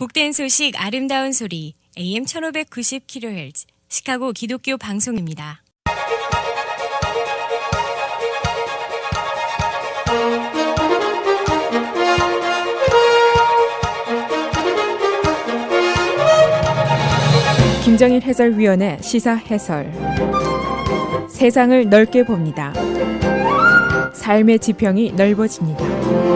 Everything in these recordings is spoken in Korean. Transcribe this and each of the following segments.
복된 소식 아름다운 소리 AM 1590kHz 시카고 기독교 방송입니다. 김정일 해설위원의 시사 해설. 세상을 넓게 봅니다. 삶의 지평이 넓어집니다.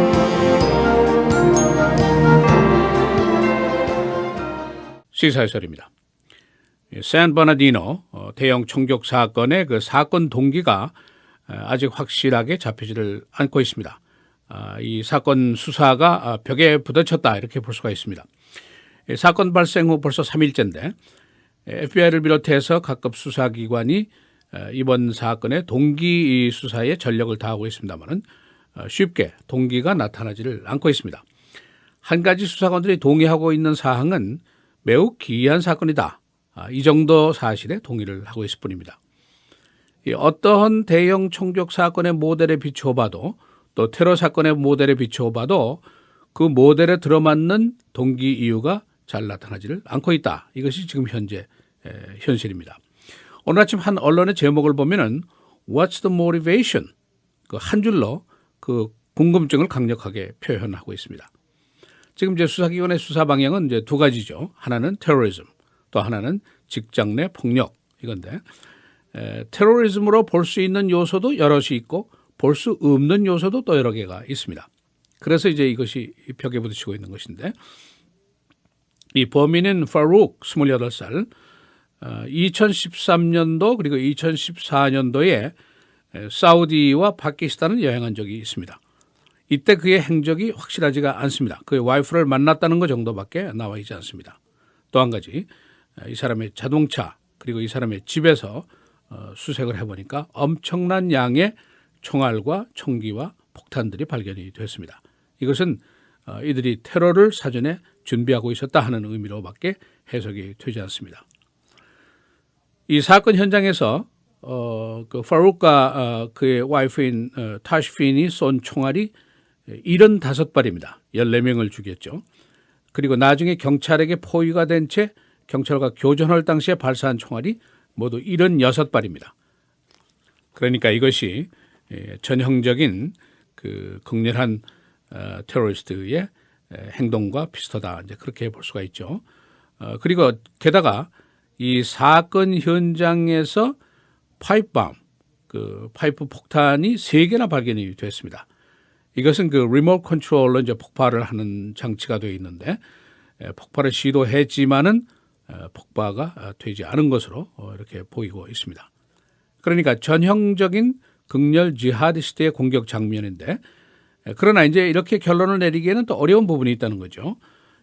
시사 해설입니다. 샌버나디노 대형 총격 사건의 그 사건 동기가 아직 확실하게 잡히지를 않고 있습니다. 이 사건 수사가 벽에 부딪혔다 이렇게 볼 수가 있습니다. 사건 발생 후 벌써 3일째인데 FBI를 비롯해서 각급 수사기관이 이번 사건의 동기 수사에 전력을 다하고 있습니다만 쉽게 동기가 나타나지를 않고 있습니다. 한 가지 수사관들이 동의하고 있는 사항은 매우 기이한 사건이다. 이 정도 사실에 동의를 하고 있을 뿐입니다. 어떠한 대형 총격 사건의 모델에 비추어 봐도 또 테러 사건의 모델에 비추어 봐도 그 모델에 들어맞는 동기 이유가 잘 나타나지를 않고 있다. 이것이 지금 현재 현실입니다. 오늘 아침 한 언론의 제목을 보면은 What's the motivation? 그 한 줄로 그 궁금증을 강력하게 표현하고 있습니다. 지금 이제 수사기관의 수사 방향은 이제 두 가지죠. 하나는 테러리즘, 또 하나는 직장 내 폭력 이건데 테러리즘으로 볼 수 있는 요소도 여럿이 있고 볼 수 없는 요소도 또 여러 개가 있습니다. 그래서 이제 이것이 벽에 부딪히고 있는 것인데 이 범인은 파룩 28살 2013년도 그리고 2014년도에 사우디와 파키스탄을 여행한 적이 있습니다. 이때 그의 행적이 확실하지가 않습니다. 그의 와이프를 만났다는 것 정도밖에 나와 있지 않습니다. 또 한 가지 이 사람의 자동차 그리고 이 사람의 집에서 수색을 해보니까 엄청난 양의 총알과 총기와 폭탄들이 발견이 됐습니다. 이것은 이들이 테러를 사전에 준비하고 있었다 하는 의미로밖에 해석이 되지 않습니다. 이 사건 현장에서 그 파룩과 그의 와이프인 타시핀이 쏜 총알이 75발입니다. 14명을 죽였죠. 그리고 나중에 경찰에게 포위가 된 채 경찰과 교전할 당시에 발사한 총알이 모두 76발입니다. 그러니까 이것이 전형적인 그 극렬한 테러리스트의 행동과 비슷하다. 이제 그렇게 볼 수가 있죠. 그리고 게다가 이 사건 현장에서 그 파이프 폭탄이 3개나 발견이 됐습니다. 이것은 그 리모트 컨트롤로 이제 폭발을 하는 장치가 되어 있는데 폭발을 시도했지만은 폭발가 되지 않은 것으로 이렇게 보이고 있습니다. 그러니까 전형적인 극렬 지하디스트의 공격 장면인데 그러나 이제 이렇게 결론을 내리기에는 또 어려운 부분이 있다는 거죠.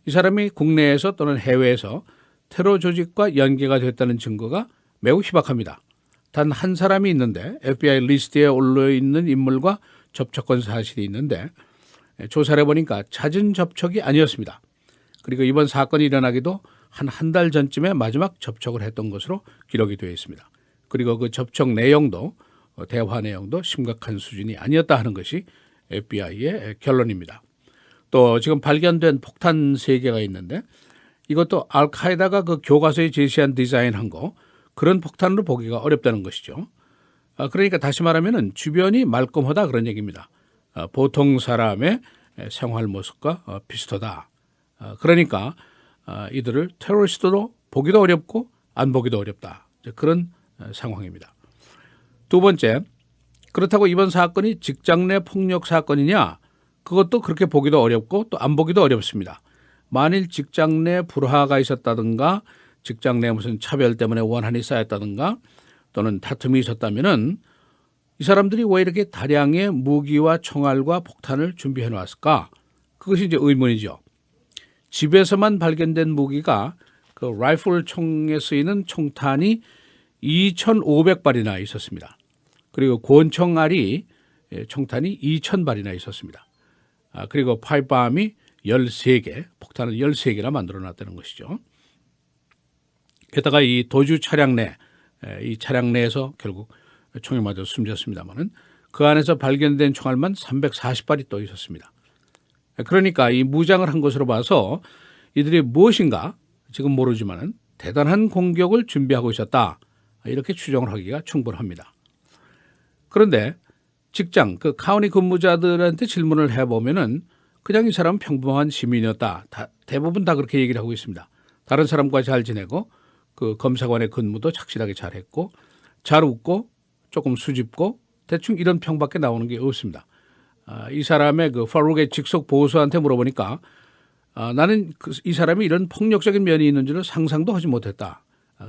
이 사람이 국내에서 또는 해외에서 테러 조직과 연계가 됐다는 증거가 매우 희박합니다. 단 한 사람이 있는데 FBI 리스트에 올라있는 인물과 접촉한 사실이 있는데 조사를 해보니까 잦은 접촉이 아니었습니다. 그리고 이번 사건이 일어나기도 한 달 전쯤에 마지막 접촉을 했던 것으로 기록이 되어 있습니다. 그리고 그 접촉 내용도 대화 내용도 심각한 수준이 아니었다 하는 것이 FBI의 결론입니다. 또 지금 발견된 폭탄 3개가 있는데 이것도 알카에다가 그 교과서에 제시한 디자인한 거 그런 폭탄으로 보기가 어렵다는 것이죠. 그러니까 다시 말하면 주변이 말끔하다 그런 얘기입니다. 보통 사람의 생활 모습과 비슷하다. 그러니까 이들을 테러리스트로 보기도 어렵고 안 보기도 어렵다. 그런 상황입니다. 두 번째, 그렇다고 이번 사건이 직장 내 폭력 사건이냐? 그것도 그렇게 보기도 어렵고 또 안 보기도 어렵습니다. 만일 직장 내 불화가 있었다든가 직장 내 무슨 차별 때문에 원한이 쌓였다든가 또는 다툼이 있었다면은 이 사람들이 왜 이렇게 다량의 무기와 총알과 폭탄을 준비해 놨을까? 그것이 이제 의문이죠. 집에서만 발견된 무기가 그 라이플 총에 쓰이는 총탄이 2,500발이나 있었습니다. 그리고 권총알이 총탄이 2,000발이나 있었습니다. 그리고 파이프밤이 13개, 폭탄을 13개나 만들어 놨다는 것이죠. 게다가 이 도주 차량 이 차량 내에서 결국 총에 맞아 숨졌습니다만은 그 안에서 발견된 총알만 340발이 또 있었습니다. 그러니까 이 무장을 한 것으로 봐서 이들이 무엇인가 지금 모르지만은 대단한 공격을 준비하고 있었다. 이렇게 추정을 하기가 충분합니다. 그런데 직장 그 카운티 근무자들한테 질문을 해보면은 그냥 이 사람은 평범한 시민이었다. 대부분 다 그렇게 얘기를 하고 있습니다. 다른 사람과 잘 지내고 그 검사관의 근무도 착실하게 잘했고 잘 웃고 조금 수줍고 대충 이런 평밖에 나오는 게 없습니다. 이 사람의 그 파룩의 직속 보수한테 물어보니까 나는 이 사람이 이런 폭력적인 면이 있는 줄을 상상도 하지 못했다.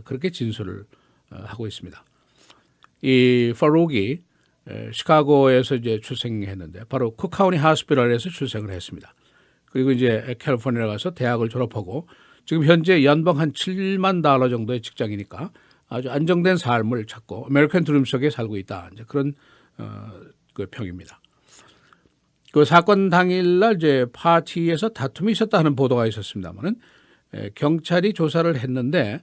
그렇게 진술을 하고 있습니다. 이 파룩이 시카고에서 이제 출생했는데 바로 쿠카우니 하스피럴에서 출생을 했습니다. 그리고 이제 캘리포니아에 가서 대학을 졸업하고 지금 현재 연봉 한 7만 달러 정도의 직장이니까 아주 안정된 삶을 찾고 아메리칸 드림 속에 살고 있다. 이제 그런 그 평입니다. 그 사건 당일날 이제 파티에서 다툼이 있었다 하는 보도가 있었습니다만은 경찰이 조사를 했는데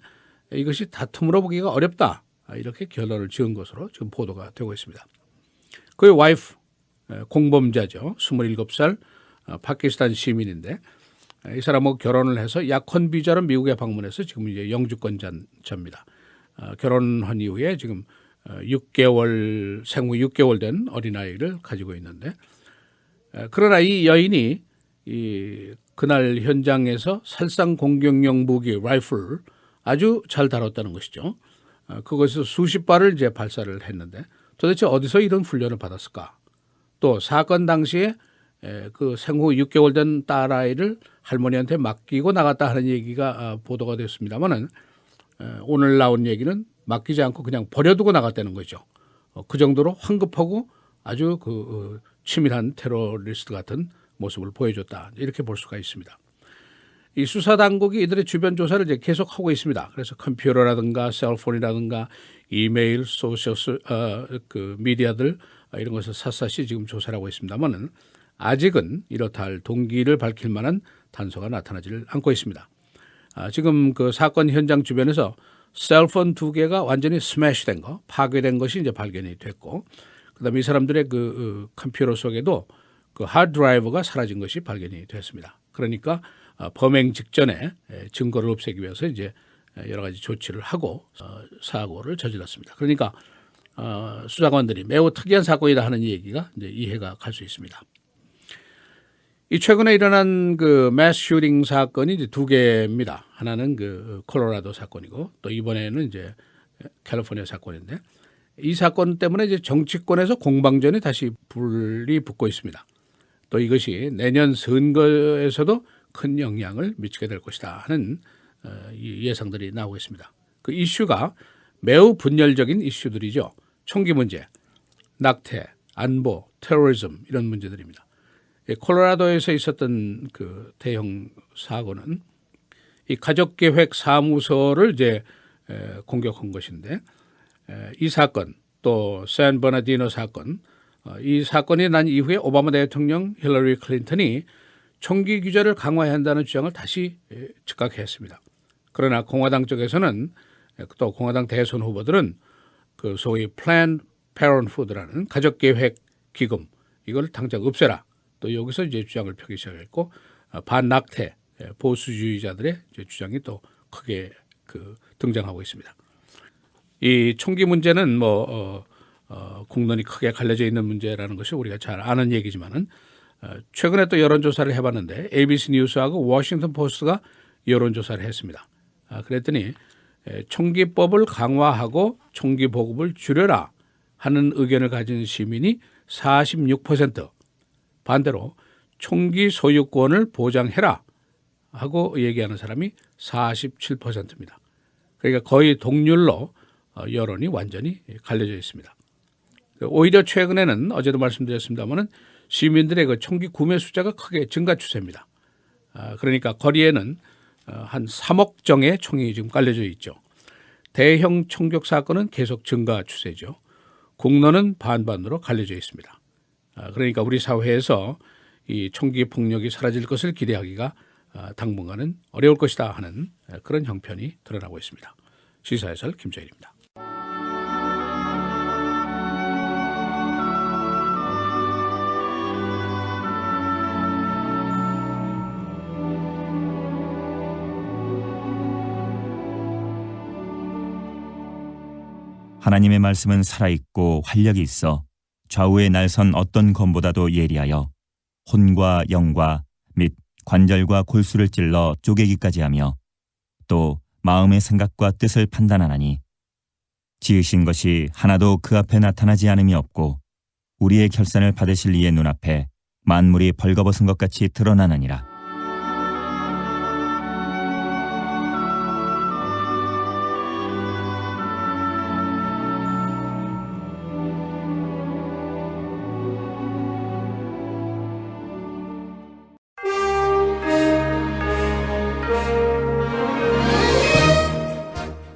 이것이 다툼으로 보기가 어렵다. 이렇게 결론을 지은 것으로 지금 보도가 되고 있습니다. 그의 와이프 공범자죠. 27살 파키스탄 시민인데 이 사람하고 결혼을 해서 약혼 비자로 미국에 방문해서 지금 이제 영주권자입니다. 결혼한 이후에 지금 6개월 생후 6개월 된 어린아이를 가지고 있는데 그러나 이 여인이 그날 현장에서 살상 공격용 무기 라이플을 아주 잘 다뤘다는 것이죠. 그것에서 수십 발을 이제 발사를 했는데 도대체 어디서 이런 훈련을 받았을까? 또 사건 당시에 그 생후 6개월 된 딸아이를 할머니한테 맡기고 나갔다 하는 얘기가 보도가 됐습니다만은 오늘 나온 얘기는 맡기지 않고 그냥 버려두고 나갔다는 거죠. 그 정도로 황급하고 아주 그 치밀한 테러리스트 같은 모습을 보여줬다. 이렇게 볼 수가 있습니다. 이 수사 당국이 이들의 주변 조사를 이제 계속하고 있습니다. 그래서 컴퓨터라든가 셀폰이라든가 이메일, 소셜 그 미디어들 이런 것을 샅샅이 지금 조사를 하고 있습니다만은 아직은 이렇다 할 동기를 밝힐 만한 단서가 나타나지를 않고 있습니다. 지금 그 사건 현장 주변에서 셀폰 2개가 완전히 스매시된 거, 파괴된 것이 이제 발견이 됐고, 그다음에 이 사람들의 그 컴퓨터 속에도 그 하드 드라이브가 사라진 것이 발견이 됐습니다. 그러니까 범행 직전에 증거를 없애기 위해서 이제 여러 가지 조치를 하고 사고를 저질렀습니다. 그러니까 수사관들이 매우 특이한 사건이다 하는 얘기가 이제 이해가 갈 수 있습니다. 이 최근에 일어난 그 매스 슈팅 사건이 이제 두 개입니다. 하나는 그 콜로라도 사건이고 또 이번에는 이제 캘리포니아 사건인데 이 사건 때문에 이제 정치권에서 공방전에 다시 불이 붙고 있습니다. 또 이것이 내년 선거에서도 큰 영향을 미치게 될 것이다 하는 예상들이 나오고 있습니다. 그 이슈가 매우 분열적인 이슈들이죠. 총기 문제, 낙태, 안보, 테러리즘 이런 문제들입니다. 콜로라도에서 있었던 그 대형 사고는 이 가족계획 사무소를 이제 공격한 것인데 이 사건 또 샌버나디노 사건 이 사건이 난 이후에 오바마 대통령 힐러리 클린턴이 총기 규제를 강화해야 한다는 주장을 다시 즉각했습니다. 그러나 공화당 쪽에서는 또 공화당 대선 후보들은 그 소위 플랜 페런푸드라는 가족계획 기금 이걸 당장 없애라. 또 여기서 이제 주장을 펴기 시작했고 반낙태 보수주의자들의 이제 주장이 또 크게 그 등장하고 있습니다. 이 총기 문제는 뭐 국론이 크게 갈려져 있는 문제라는 것이 우리가 잘 아는 얘기지만은 최근에 또 여론조사를 해봤는데 ABC 뉴스하고 워싱턴 포스트가 여론조사를 했습니다. 그랬더니 총기법을 강화하고 총기 보급을 줄여라 하는 의견을 가진 시민이 46%, 반대로 총기 소유권을 보장해라 하고 얘기하는 사람이 47%입니다. 그러니까 거의 동률로 여론이 완전히 갈려져 있습니다. 오히려 최근에는 어제도 말씀드렸습니다마는 시민들의 그 총기 구매 숫자가 크게 증가 추세입니다. 그러니까 거리에는 한 3억 정의 총이 지금 깔려져 있죠. 대형 총격 사건은 계속 증가 추세죠. 공론은 반반으로 갈려져 있습니다. 그러니까 우리 사회에서 이 총기 폭력이 사라질 것을 기대하기가 당분간은 어려울 것이다 하는 그런 형편이 드러나고 있습니다. 시사해설 김정일입니다. 하나님의 말씀은 살아있고 활력이 있어 좌우에 날선 어떤 검보다도 예리하여 혼과 영과 및 관절과 골수를 찔러 쪼개기까지 하며 또 마음의 생각과 뜻을 판단하나니 지으신 것이 하나도 그 앞에 나타나지 않음이 없고 우리의 결산을 받으실 이의 눈앞에 만물이 벌거벗은 것 같이 드러나느니라.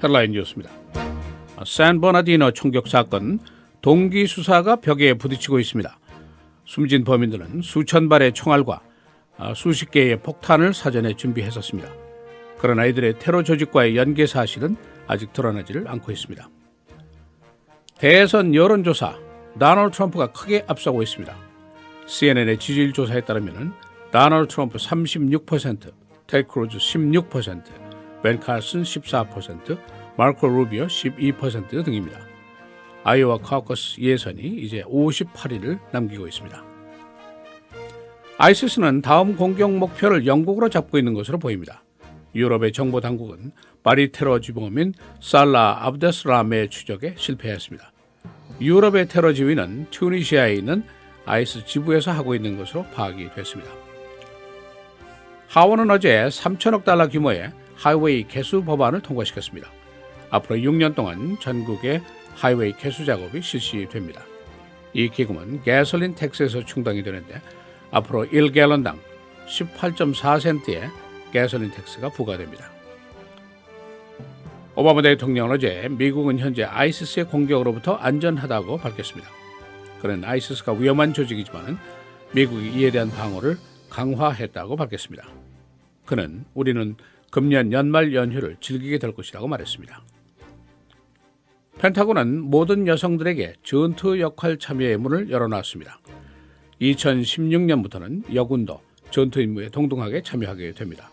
헬라인 뉴스입니다. 샌버나디노 총격 사건, 동기 수사가 벽에 부딪히고 있습니다. 숨진 범인들은 수천 발의 총알과 수십 개의 폭탄을 사전에 준비했었습니다. 그러나 이들의 테러 조직과의 연계 사실은 아직 드러나지를 않고 있습니다. 대선 여론조사, 도널드 트럼프가 크게 앞서고 있습니다. CNN의 지지율 조사에 따르면 도널드 트럼프 36%, 테드 크루즈 16%, 벤 칼슨 14%, 마르코 루비오 12% 등입니다. 아이오와 카우커스 예선이 이제 58일을 남기고 있습니다. 아이시스는 다음 공격 목표를 영국으로 잡고 있는 것으로 보입니다. 유럽의 정보 당국은 파리 테러 주범인 살라 압데스람의 추적에 실패했습니다. 유럽의 테러 지휘는 튜니시아에 있는 아이시스 지부에서 하고 있는 것으로 파악이 됐습니다. 하원은 어제 3천억 달러 규모의 하이웨이 개수 법안을 통과시켰습니다. 앞으로 6년 동안 전국의 하이웨이 개수 작업이 실시됩니다. 이 기금은 가솔린 텍스에서 충당이 되는데 앞으로 1갤런당 18.4센트의 가솔린 텍스가 부과됩니다. 오바마 대통령은 어제 미국은 현재 아이시스의 공격으로부터 안전하다고 밝혔습니다. 그는 아이시스가 위험한 조직이지만 미국이 이에 대한 방어를 강화했다고 밝혔습니다. 그는 우리는 금년 연말 연휴를 즐기게 될 것이라고 말했습니다. 펜타곤은 모든 여성들에게 전투 역할 참여의 문을 열어놨습니다. 2016년부터는 여군도 전투 임무에 동등하게 참여하게 됩니다.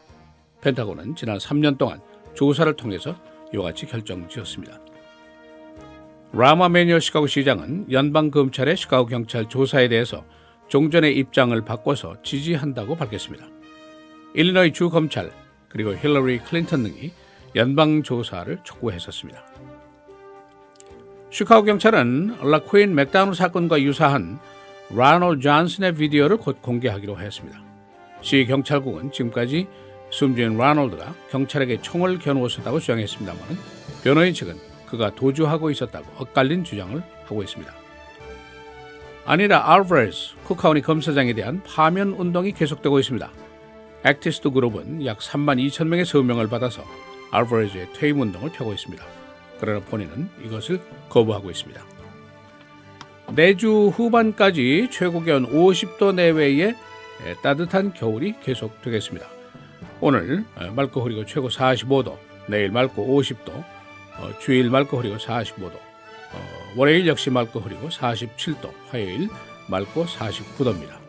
펜타곤은 지난 3년 동안 조사를 통해서 이와 같이 결정지었습니다. 라마 매뉴얼 시카고 시장은 연방검찰의 시카고 경찰 조사에 대해서 종전의 입장을 바꿔서 지지한다고 밝혔습니다. 일리노이 주 검찰 그리고 힐러리 클린턴 등이 연방 조사를 촉구했었습니다. 시카고 경찰은 라퀸 맥다운 사건과 유사한 라놀드 존슨의 비디오를 곧 공개하기로 했습니다. 시 경찰국은 지금까지 숨진 라놀드가 경찰에게 총을 겨누었었다고 주장했습니다만 변호인 측은 그가 도주하고 있었다고 엇갈린 주장을 하고 있습니다. 아니라 알바레스 쿠카우니 검사장에 대한 파면 운동이 계속되고 있습니다. 액티스트 그룹은 약 3만 2천 명의 서명을 받아서 알바레스의 퇴임 운동을 펴고 있습니다. 그러나 본인은 이것을 거부하고 있습니다. 내주 후반까지 최고기온 50도 내외의 따뜻한 겨울이 계속되겠습니다. 오늘 맑고 흐리고 최고 45도, 내일 맑고 50도, 주일 맑고 흐리고 45도, 월요일 역시 맑고 흐리고 47도, 화요일 맑고 49도입니다.